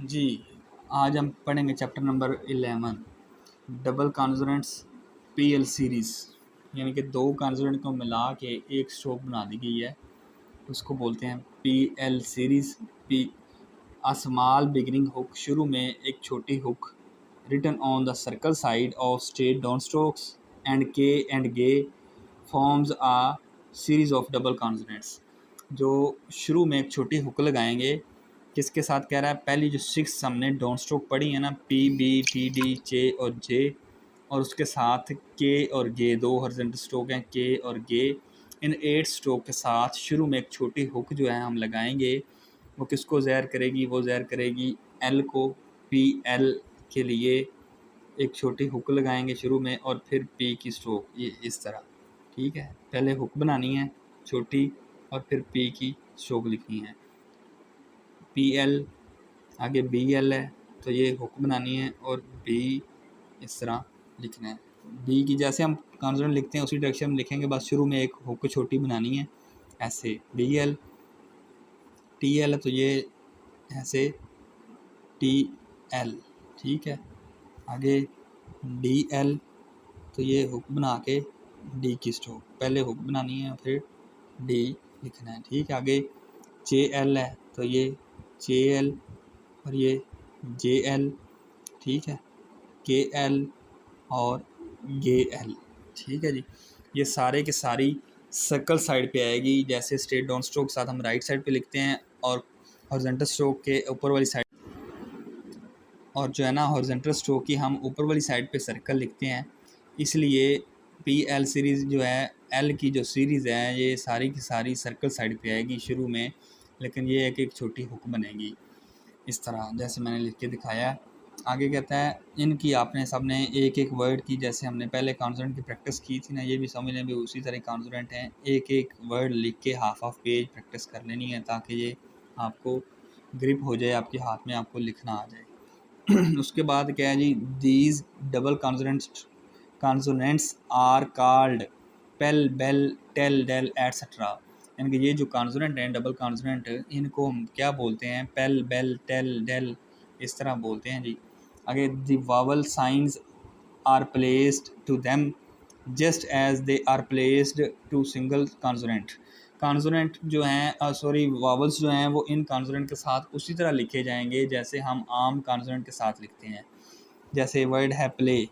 जी, आज हम पढ़ेंगे chapter number 11 double consonants PL series, यानी कि दो कॉन्सोनेंट को मिला के एक स्ट्रोक बना दी गई है, उसको बोलते हैं PL series. P a small beginning hook, शुरू में एक छोटी hook written on the circle side of straight down strokes and गे forms a series of double consonants. जो शुरू में एक छोटी हुक लगाएंगे, किसके साथ कह रहा है, पहली जो 6 हमने डाउन स्ट्रोक पढ़ी है ना, P B T D J और जे, और उसके साथ के और गे, दो हॉरिजॉन्टल स्ट्रोक हैं के और गे। इन 8 स्ट्रोक के साथ शुरू में एक छोटी हुक जो है हम लगाएंगे, वो किसको ज़ाहिर करेगी, वो ज़ाहिर करेगी एल को। पी एल के लिए एक छोटी हुक लगाएंगे शुरू में और फिर पी की स्ट्रोक, ये इस तरह। ठीक है, पहले हुक बनानी है छोटी और फिर पी की स्ट्रोक लिखनी है। पी एल, आगे बी एल है तो ये हुक बनानी है और बी इस तरह लिखना है। बी की जैसे हम कॉन्सोनेंट लिखते हैं उसी डायरेक्शन में लिखेंगे, बस शुरू में एक हुक छोटी बनानी है ऐसे। बी एल, टी एल है तो ये ऐसे टी एल। ठीक है, आगे डी एल तो ये हुक बना के डी की स्ट्रोक, पहले हुक बनानी है फिर डी लिखना है। ठीक है, आगे जे एल है तो ये जे एल और ये जे एल। ठीक है, के एल और गे एल। ठीक है जी, ये सारे के सारी सर्कल साइड पे आएगी, जैसे स्ट्रेट डाउन स्ट्रोक के साथ हम राइट साइड पे लिखते हैं और हॉरिजॉन्टल स्ट्रोक के ऊपर वाली साइड, और जो है ना हॉरिजॉन्टल स्ट्रोक की हम ऊपर वाली साइड पे सर्कल लिखते हैं। इसलिए पी एल सीरीज़ जो है, एल की जो सीरीज़ है, ये सारी की सारी सर्कल साइड पे आएगी शुरू में, लेकिन ये एक छोटी हुक बनेगी इस तरह जैसे मैंने लिख के दिखाया है। आगे कहता है इनकी आपने सबने एक एक वर्ड की, जैसे हमने पहले कॉन्सोनेंट की प्रैक्टिस की थी ना, ये भी समझ लें भी उसी तरह कॉन्सोनेंट हैं। एक एक वर्ड लिख के हाफ पेज प्रैक्टिस कर लेनी है, ताकि ये आपको ग्रिप हो जाए, आपके हाथ में आपको लिखना आ जाए। उसके बाद क्या है जी, these double consonants are called pel bel tel del etcetera. यानी कि ये जो कॉन्सोनेंट हैं डबल कॉन्सोनेंट, इनको हम क्या बोलते हैं, पेल बेल टेल डेल इस तरह बोलते हैं जी। आगे the vowel signs are placed to them just as they are placed to single consonant. Consonant जो हैं सॉरी वावल्स जो हैं वो इन कॉन्सोनेंट के साथ उसी तरह लिखे जाएंगे जैसे हम आम कॉन्सोनेंट के साथ लिखते हैं। जैसे वर्ड है प्ले,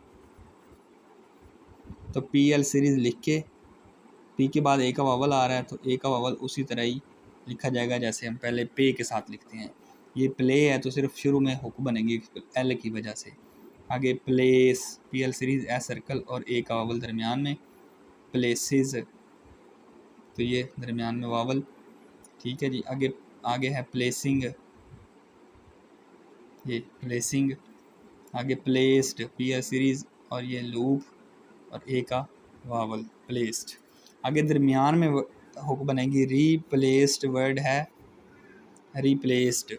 तो पी एल सीरीज़ लिख के पी के बाद ए का वावल आ रहा है तो ए का वावल उसी तरह ही लिखा जाएगा जैसे हम पहले पे के साथ लिखते हैं। ये प्ले है तो सिर्फ शुरू में हुक बनेगी एल की वजह से। आगे place, P L series a circle और ए का वावल दरमियान में, प्लेसेस तो ये दरमियान में वावल। ठीक है जी, आगे आगे है प्लेसिंग, ये प्लेसिंग। आगे प्लेस्ड, पी एल सीरीज़ और ये लूप और ए का वावल प्लेस्ड। आगे दरमियान में हुक बनेगी रीप्लेस्ड, वर्ड है रीप्लेस्ड।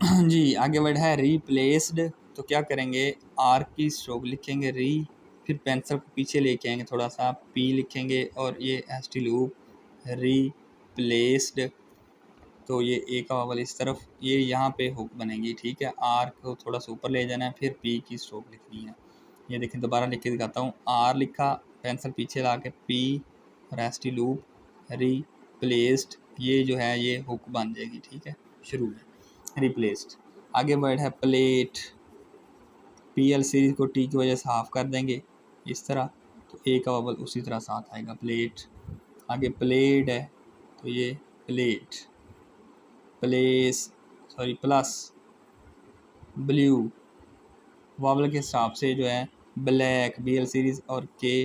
जी, आगे वर्ड है रीप्लेस्ड, तो क्या करेंगे, आर की स्ट्रोक लिखेंगे री, फिर पेंसिल को पीछे लेके आएंगे थोड़ा सा, पी लिखेंगे और ये एस टी लूप रीप्लेस्ड, तो ये ए का वावल इस तरफ, ये यहाँ पे हुक बनेगी। ठीक है, आर को थोड़ा सा ऊपर ले जाना है, फिर पी की स्ट्रोक लिखनी है। ये देखें दोबारा लिख के दिखाता हूँ, आर लिखा, पेंसिल पीछे ला के पी और एस टी लूप रीप्लेस्ड, ये जो है ये हुक बन जाएगी। ठीक है, शुरू में रिप्लेस्ड। आगे वर्ड है प्लेट, पी एल सीरीज को टी की वजह से हाफ कर देंगे इस तरह, तो ए का वावल उसी तरह साथ आएगा प्लेट। आगे प्लेड है तो ये plate, place sorry plus, blue vowel के हिसाब से जो है ब्लैक, बी एल सीरीज़ और के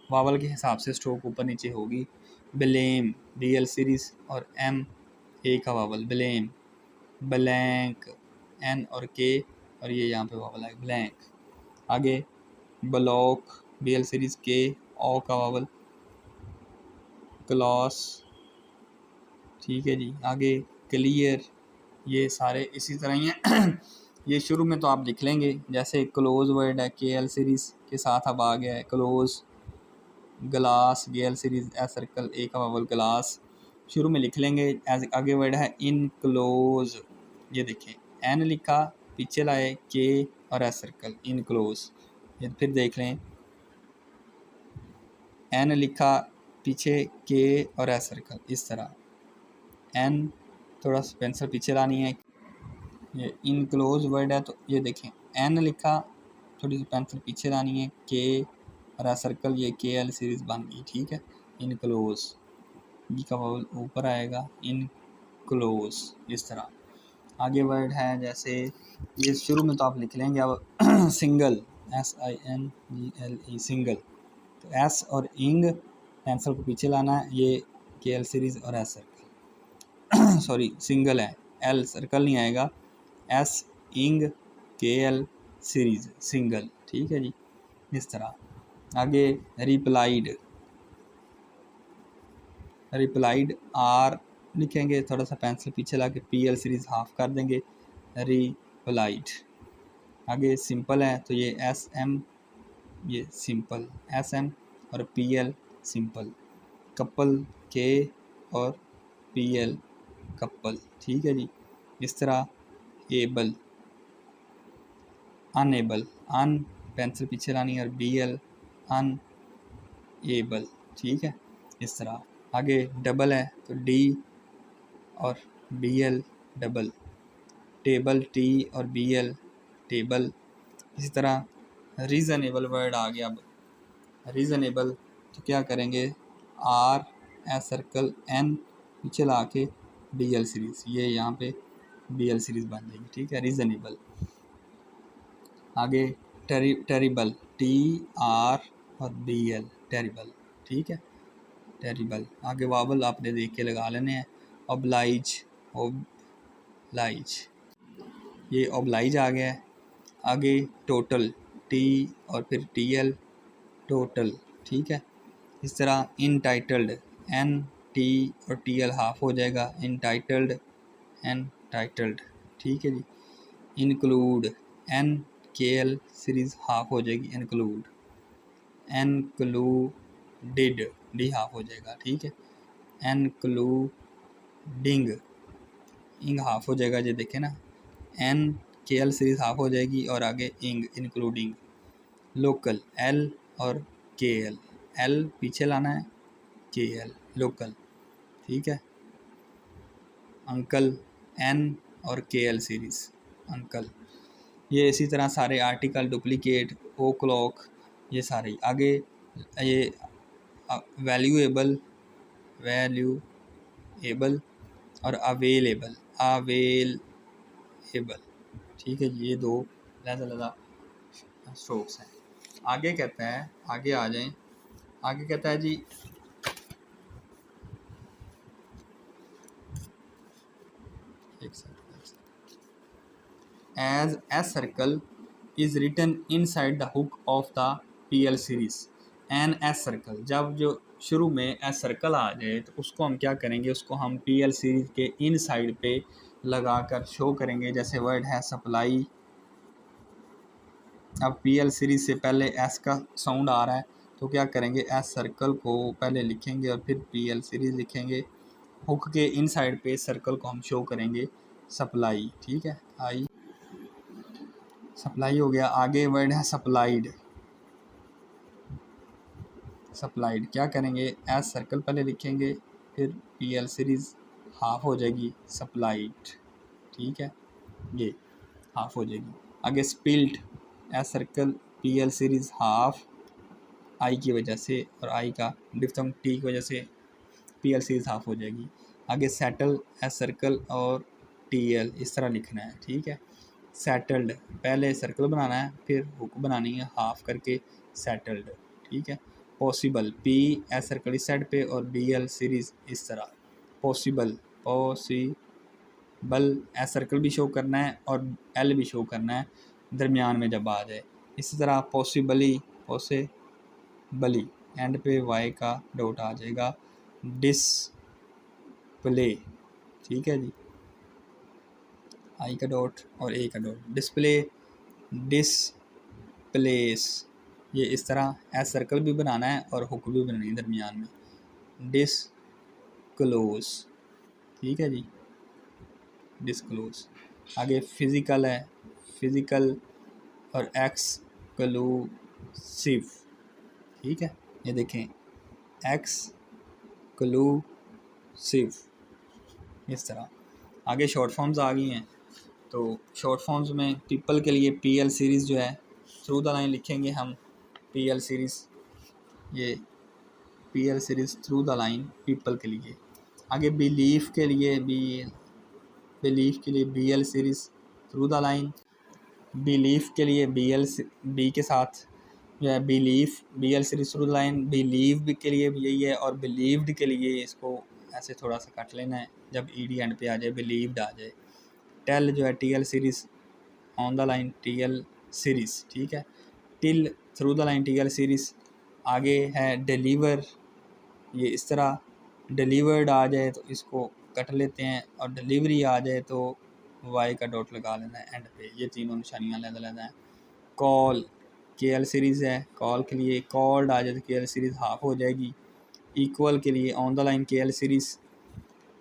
वावल के हिसाब से स्ट्रोक ऊपर नीचे होगी। ब्लेम, डी एल सीरीज़ और एम ए का वावल ब्लेम, ब्लैंक एन और के और ये यहाँ पे वावल है ब्लैंक। आगे ब्लॉक, बी एल सीरीज़ के ओ का वावल क्लॉस। ठीक है जी, आगे क्लियर, ये सारे इसी तरह ही हैं। ये शुरू में तो आप लिख लेंगे, जैसे क्लोज वर्ड है के एल सीरीज़ के साथ अब आ गया है क्लोज, ग्लास, गे L series a circle a का वावल ग्लास, शुरू में लिख लेंगे। आगे वर्ड है इनक्लोज, ये देखें एन लिखा, पीछे लाए के और एस सर्कल, इनक्लोज। ये फिर देख लें, एन लिखा, पीछे के और एस सर्कल, इस तरह एन थोड़ा सा पेंसिल पीछे लानी है। ये इनक्लोज वर्ड है तो ये देखें एन लिखा, थोड़ी सी पेंसिल पीछे लानी है, के और एस सर्कल, ये के एल सीरीज़ बन गई, ठीक है। इनक्लोज, जी का वावल ऊपर आएगा, इनक्लोज, इस तरह। आगे वर्ड है जैसे ये शुरू में तो आप लिख लेंगे अब सिंगल, SINGLE, सिंगल। तो एस और इंग पेंसिल को पीछे लाना है, ये के एल सीरीज़ और एस सर्कल सॉरी सिंगल है, एल सर्कल नहीं आएगा, एस इंग के एल सीरीज़ सिंगल, ठीक है जी, इस तरह। आगे रिप्लाइड, रिप्लाइड आर लिखेंगे, थोड़ा सा पेंसिल पीछे ला के PL सीरीज़ हाफ कर देंगे, रिप्लाइड। आगे सिंपल है तो ये SM, ये सिंपल SM और PL सिंपल। कपल के और PL कपल, ठीक है जी, इस तरह। एबल, अनएबल, अन पेंसिल पीछे लानी और BL अन एबल, ठीक है, इस तरह। आगे डबल है तो D और BL डबल, टेबल T और BL टेबल, इसी तरह। रीज़नेबल वर्ड आ गया। अब रीज़नेबल तो क्या करेंगे, R एस सर्कल N पीछे ला के BL सीरीज़, ये यहाँ पे BL सीरीज़ बन जाएगी, ठीक है, रीज़नेबल। आगे टेरिबल, TR और BL टेरिबल, ठीक है, टेरिबल। आगे वावल आपने देख के लगा लेने हैं। ऑब्लाइज, ऑब्लाइज, ये ऑब्लाइज आ गया है। आगे टोटल, T और फिर TL टोटल, ठीक है, इस तरह। इनटाइटल्ड, NT और TL हाफ हो जाएगा, इनटाइटल्ड एनटाइटल्ड, ठीक है जी। इंक्लूड, NKL सीरीज़ हाफ हो जाएगी, इंक्लूड। इंक्लूडेड, D हाफ हो जाएगा, ठीक है। इंक्लूडिंग, इंग हाफ हो जाएगा, ये देखें ना, NKL सीरीज़ हाफ हो जाएगी और आगे इंग, इंक्लूडिंग। लोकल, L और KL, L पीछे लाना है, KL लोकल, ठीक है। अंकल, N और KL सीरीज़ अंकल। ये इसी तरह सारे आर्टिकल, डुप्लीकेट, ओ क्लॉक, ये सारे। आगे ये वैल्यूएबल, वैल्यूएबल और अवेलेबल, अवेलेबल, ठीक है, ये दो अलग-अलग स्ट्रोक्स हैं। आगे कहता है, आगे आ जाएं, आगे कहता है जी as S circle is written inside the hook of the PL series. An S circle, जब जो शुरू में एस सर्कल आ जाए तो उसको हम क्या करेंगे, उसको हम PL सीरीज के इन साइड पे लगा कर शो करेंगे। जैसे वर्ड है सप्लाई, अब PL सीरीज से पहले एस का साउंड आ रहा है तो क्या करेंगे, एस सर्कल को पहले लिखेंगे और फिर PL सीरीज लिखेंगे। हुक के इन साइड पे सर्कल को हम शो करेंगे सप्लाई, ठीक है, आई सप्लाई हो गया। आगे वर्ड है सप्लाइड, सप्लाइड क्या करेंगे, एस सर्कल पहले लिखेंगे फिर PL सीरीज़ हाफ हो जाएगी, सप्लाइड, ठीक है, ये हाफ हो जाएगी। आगे split, S circle PL series half, I की वजह से और आई का डिफ्थंग T की वजह से PL सीरीज़ हाफ हो जाएगी। आगे सेटल, एस सर्कल और TL इस तरह लिखना है, ठीक है। सेटल्ड, पहले सर्कल बनाना है फिर हुक बनानी है हाफ करके, सेटल्ड, ठीक है। पॉसिबल, PS सर्कल इस साइड पे और BL सीरीज़ इस तरह। पॉसिबल, पॉसिबल एस सर्कल भी शो करना है और L भी शो करना है दरमियान में जब आ जाए। इसी तरह पॉसिबली, पॉसिबली एंड पे Y का डॉट आ जाएगा। डिस्प्ले, ठीक है जी, आई का डॉट और ए का डॉट, डिस्प्ले, डिसप्लेस, ये इस तरह एस सर्कल भी बनाना है और हुक भी बनानी है दरमियान में। डिस्क्लोज, ठीक है जी, डिस्क्लोज। आगे फिज़िकल है, फिज़िकल और एक्सक्लूसिव, ठीक है, ये देखें एक्सक्लूसिव इस तरह। आगे शॉर्ट फॉर्म्स आ गई हैं, तो शॉर्ट फॉर्म्स में पीपल के लिए पीएल सीरीज़ जो है थ्रू द लाइन लिखेंगे हम, पीएल सीरीज़, ये PL series through the line people के लिए। आगे बिलीफ के लिए BL series through the line, belief के लिए बी के साथ जो है belief, BL series through the line. Believe के लिए भी यही है, और बिलीव्ड के लिए इसको ऐसे थोड़ा सा कट लेना है जब ईडी एंड पे आ जाए, बिलीव्ड आ जाए। टेल जो है TL series on the line, TL series, ठीक है, till through the line TL series. आगे है डिलीवर, ये इस तरह डिलीवर्ड आ जाए तो इसको कट लेते हैं, और डिलीवरी आ जाए तो वाई का डॉट लगा लेना है एंड पे। ये तीनों निशानियाँ अलग-अलग हैं। कॉल केएल सीरीज़ है, कॉल के लिए कॉल्ड आ जाए तो केएल सीरीज़ हाफ हो जाएगी। इक्वल के लिए on the line KL series,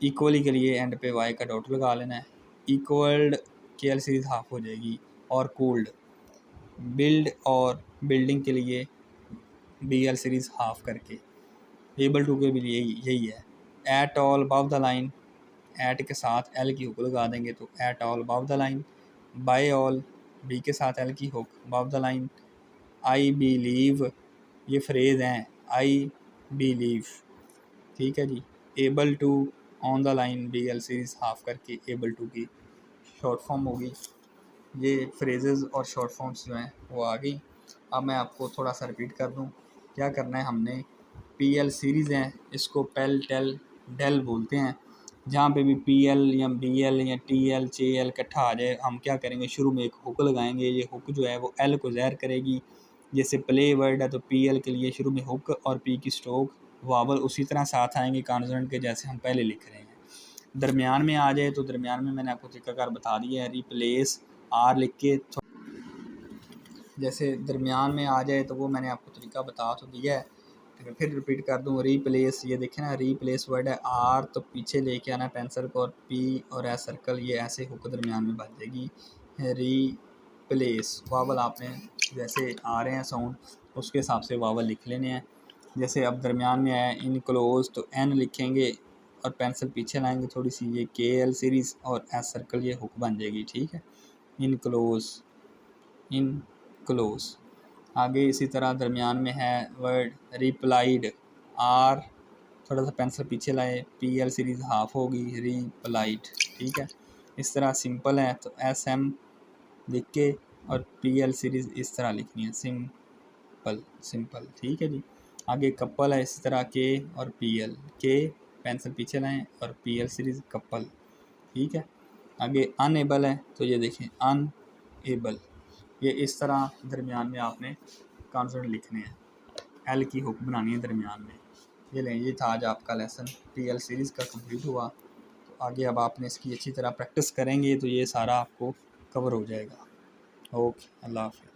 equally के लिए एंड पे वाई का डॉट लगा लेना है, इक्वल्ड केएल सीरीज़ हाफ हो जाएगी। और कूल्ड, बिल्ड और बिल्डिंग के लिए बीएल सीरीज़ हाफ करके। एबल टू के भी लिए यही है। At all above the line, at के साथ एल की हुक लगा देंगे तो at all above the line. By all, B के साथ एल की hook above the line. I believe, ये फ्रेज़ हैं आई बिलीव, ठीक है जी। Able to on the line BL series half करके एबल टू की शॉर्ट फॉर्म होगी। ये फ्रेजेस और शॉर्ट फॉर्म्स जो हैं वो आ गई। अब मैं आपको थोड़ा सा रिपीट कर दूं, क्या करना है हमने। पीएल सीरीज़ हैं, इसको पेल टेल डेल बोलते हैं। जहाँ पे भी पीएल या बीएल या टीएल चेएल इकट्ठा आ जाए, हम क्या करेंगे, शुरू में एक हुक लगाएंगे। ये हुक जो है वो एल को ज़ाहिर करेगी। जैसे प्ले वर्ड है तो पीएल के लिए शुरू में हुक और पी की स्ट्रोक वावल उसी तरह साथ आएंगे कॉन्सोनेंट के, जैसे हम पहले लिख रहे हैं। दरमियान में आ जाए तो दरमियान में मैंने आपको तरीकाकार बता दिया है। रिप्लेस आर लिख के, जैसे दरमियान में आ जाए तो वो मैंने आपको तरीका बता तो दिया है, तो फिर रिपीट कर दूँ। रीप्लेस, ये देखें ना, रीप्लेस वर्ड है। आर तो पीछे लेके आना पेंसिल को, और पी और एस सर्कल, ये ऐसे हुक दरमियान में बन जाएगी। रीप्लेस वावल आपने जैसे आ रहे हैं साउंड उसके हिसाब से वावल लिख लेने हैं। जैसे अब दरमियान में आया इनक्लोज तो एन लिखेंगे और पेंसिल पीछे लाएंगे थोड़ी सी, ये के एल सीरीज़ और एस सर्कल, ये हुक बन जाएगी, ठीक है। Enclose, enclose. आगे इसी तरह दरमियान में है वर्ड रिप्लाइड, आर थोड़ा सा पेंसिल पीछे लाए, पी एल सीरीज़ हाफ होगी, रिप्लाइड, ठीक है। इस तरह सिंपल है तो एस एम लिख के और पी एल सीरीज़ इस तरह लिखनी है, सिंपल सिंपल, ठीक है जी। आगे कपल है, इसी तरह के और पी एल, के पेंसिल पीछे लाएँ और पी एल सीरीज़ कपल, ठीक है। आगे अनएबल है तो ये देखें अनएबल, ये इस तरह दरमियान में आपने कॉन्सोनेंट लिखने हैं, एल की हुक बनानी है दरमियान में। ये लें, ये था आज आपका लेसन पीएल सीरीज़ का कंप्लीट हुआ। तो आगे अब आपने इसकी अच्छी तरह प्रैक्टिस करेंगे तो ये सारा आपको कवर हो जाएगा। ओके, अल्लाह हाफ़िज़।